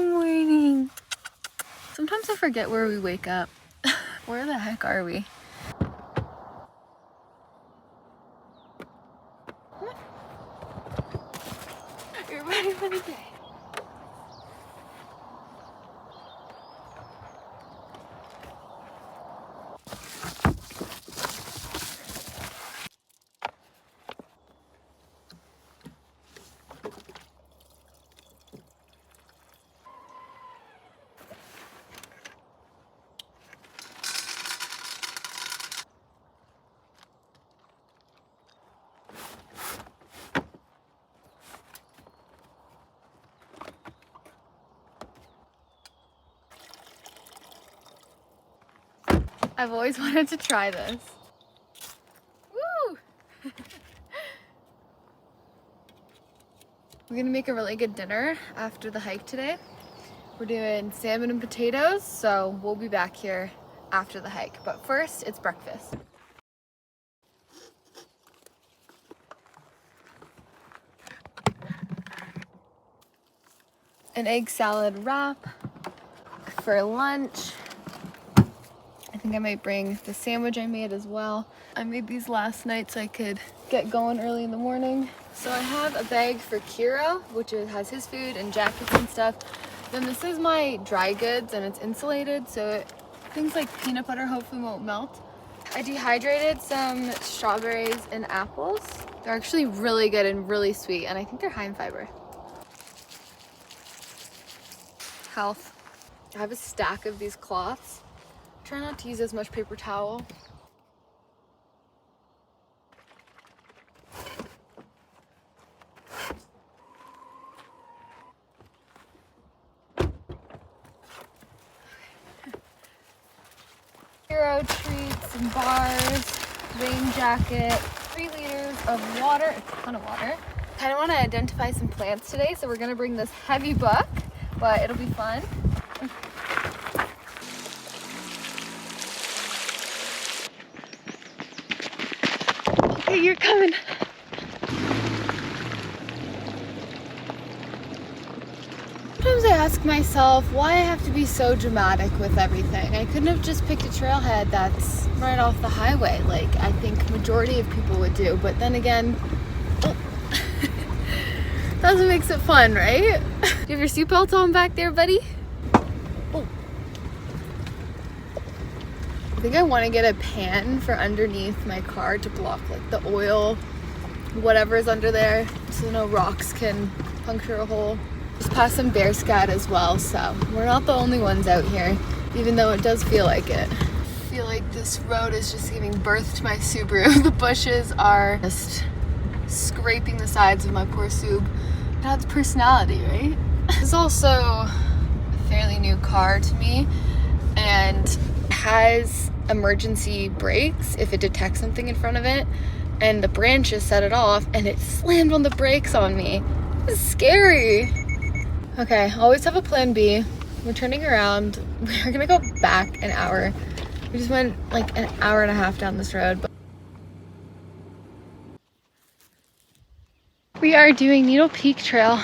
Good morning. Sometimes I forget where we wake up. Where the heck are we? You're ready for the day. I've always wanted to try this. Woo! We're gonna make a really good dinner after the hike today. We're doing salmon and potatoes, so we'll be back here after the hike. But first, it's breakfast. An egg salad wrap for lunch. I think I might bring the sandwich I made as well. I made these last night so I could get going early in the morning. So I have a bag for Kiro, which has his food and jackets and stuff. Then this is my dry goods and it's insulated, so things like peanut butter hopefully won't melt. I dehydrated some strawberries and apples. They're actually really good and really sweet, and I think they're high in fiber. Health. I have a stack of these cloths. Try not to use as much paper towel. Hero treats and bars, rain jacket, 3 liters of water, a ton of water. Kind of want to identify some plants today, so we're gonna bring this heavy book, but it'll be fun. Okay, you're coming. Sometimes I ask myself why I have to be so dramatic with everything. I couldn't have just picked a trailhead that's right off the highway like I think majority of people would do, but then again, that's what makes it fun, right? Do you have your seatbelt on back there, buddy? Oh. I think I want to get a pan for underneath my car to block like the oil, whatever's under there, so no rocks can puncture a hole. Just passed some bear scat as well, so we're not the only ones out here, even though it does feel like it. I feel like this road is just giving birth to my Subaru. The bushes are just scraping the sides of my poor Sub. It adds personality, right? This is also a fairly new car to me, and has emergency brakes if it detects something in front of it, and the branches set it off, and it slammed on the brakes on me. It's scary. Okay, always have a plan B. We're turning around. We're gonna go back an hour. We just went like an hour and a half down this road. But we are doing Needle Peak Trail.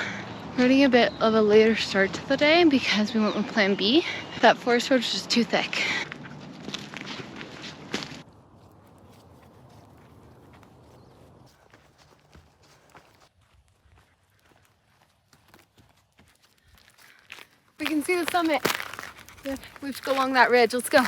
We're getting a bit of a later start to the day because we went with plan B. That forest road was just too thick. We can see the summit. We have to go along that ridge. Let's go.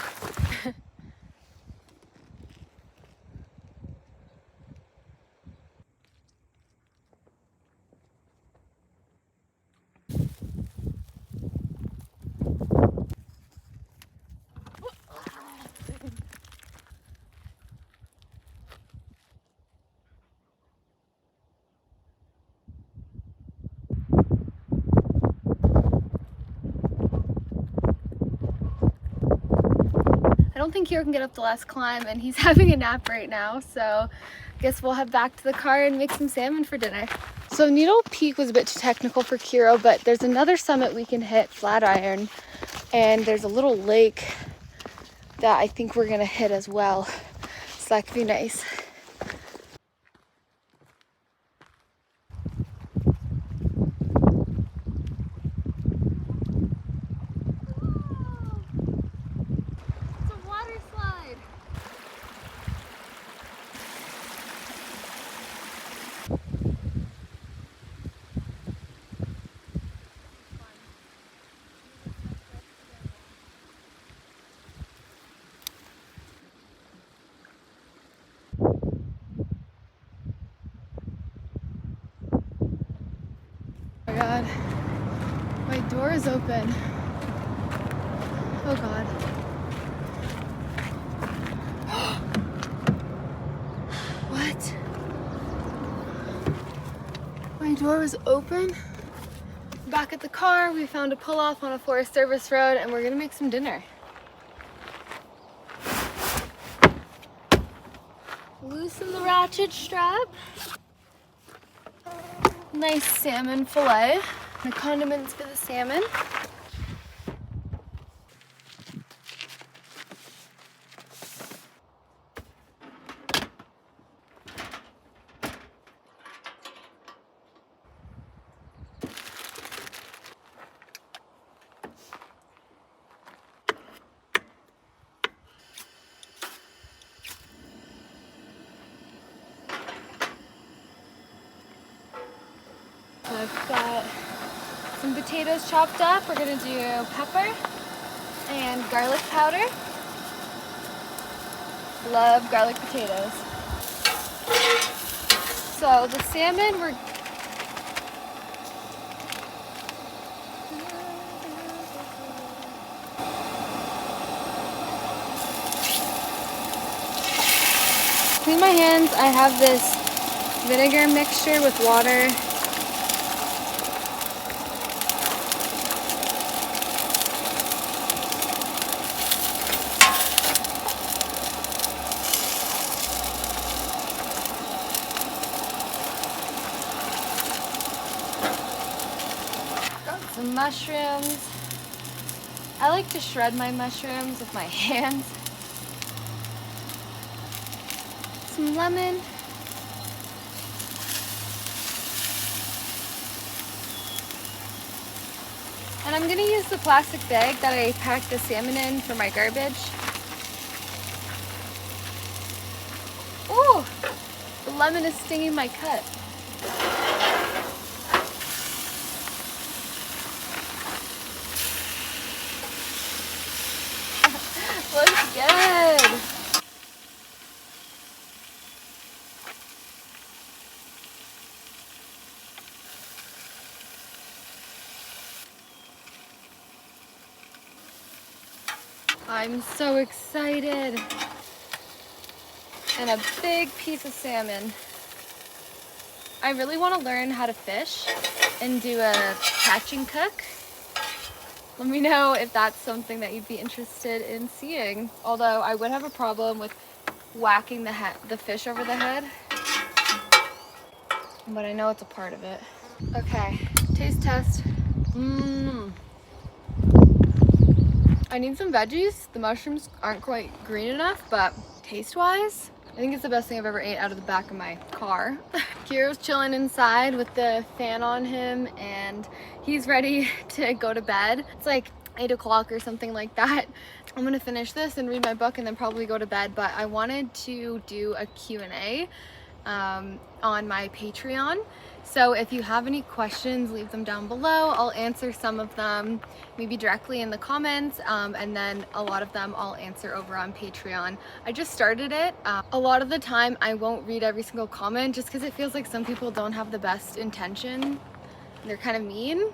I don't think Hero can get up the last climb, and he's having a nap right now, so I guess we'll head back to the car and make some salmon for dinner. So Needle Peak was a bit too technical for Kiro, but there's another summit we can hit, Flatiron, and there's a little lake that I think we're gonna hit as well, so that could be nice. is open. Oh God. What? My door was open. Back at the car, we found a pull-off on a Forest Service road and we're gonna make some dinner. Loosen the ratchet strap. Nice salmon fillet. The condiments for the salmon. I've got some potatoes chopped up. We're gonna do pepper and garlic powder. Love garlic potatoes. So the salmon, we're clean my hands. I have this vinegar mixture with water. Some mushrooms. I like to shred my mushrooms with my hands. Some lemon. And I'm gonna use the plastic bag that I packed the salmon in for my garbage. Ooh, the lemon is stinging my cut. Looks good. I'm so excited. And a big piece of salmon. I really want to learn how to fish and do a catch and cook. Let me know if that's something that you'd be interested in seeing. Although I would have a problem with whacking the fish over the head. But I know it's a part of it. Okay, taste test. I need some veggies. The mushrooms aren't quite green enough, but taste-wise, I think it's the best thing I've ever ate out of the back of my car. Kiro's chilling inside with the fan on him and he's ready to go to bed. It's like 8 o'clock or something like that. I'm gonna finish this and read my book and then probably go to bed, but I wanted to do a Q&A on my Patreon. So if you have any questions, leave them down below. I'll answer some of them maybe directly in the comments, and then a lot of them I'll answer over on Patreon. I just started it. A lot of the time I won't read every single comment just because it feels like some people don't have the best intention. They're kind of mean.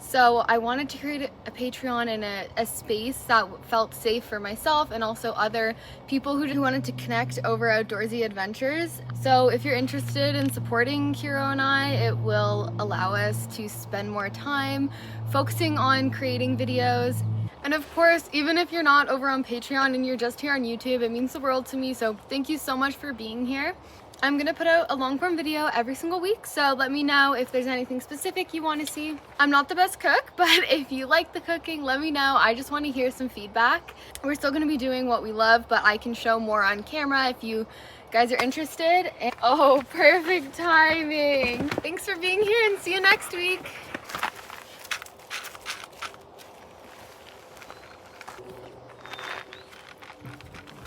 So I wanted to create a Patreon and a space that felt safe for myself and also other people who wanted to connect over outdoorsy adventures. So if you're interested in supporting Kiro and I, it will allow us to spend more time focusing on creating videos. And of course, even if you're not over on Patreon and you're just here on YouTube, it means the world to me. So thank you so much for being here. I'm gonna put out a long form video every single week, so let me know if there's anything specific you want to see. I'm not the best cook, but if you like the cooking, let me know. I just want to hear some feedback. We're still gonna be doing what we love, but I can show more on camera if you guys are interested. And oh, perfect timing. Thanks for being here and see you next week.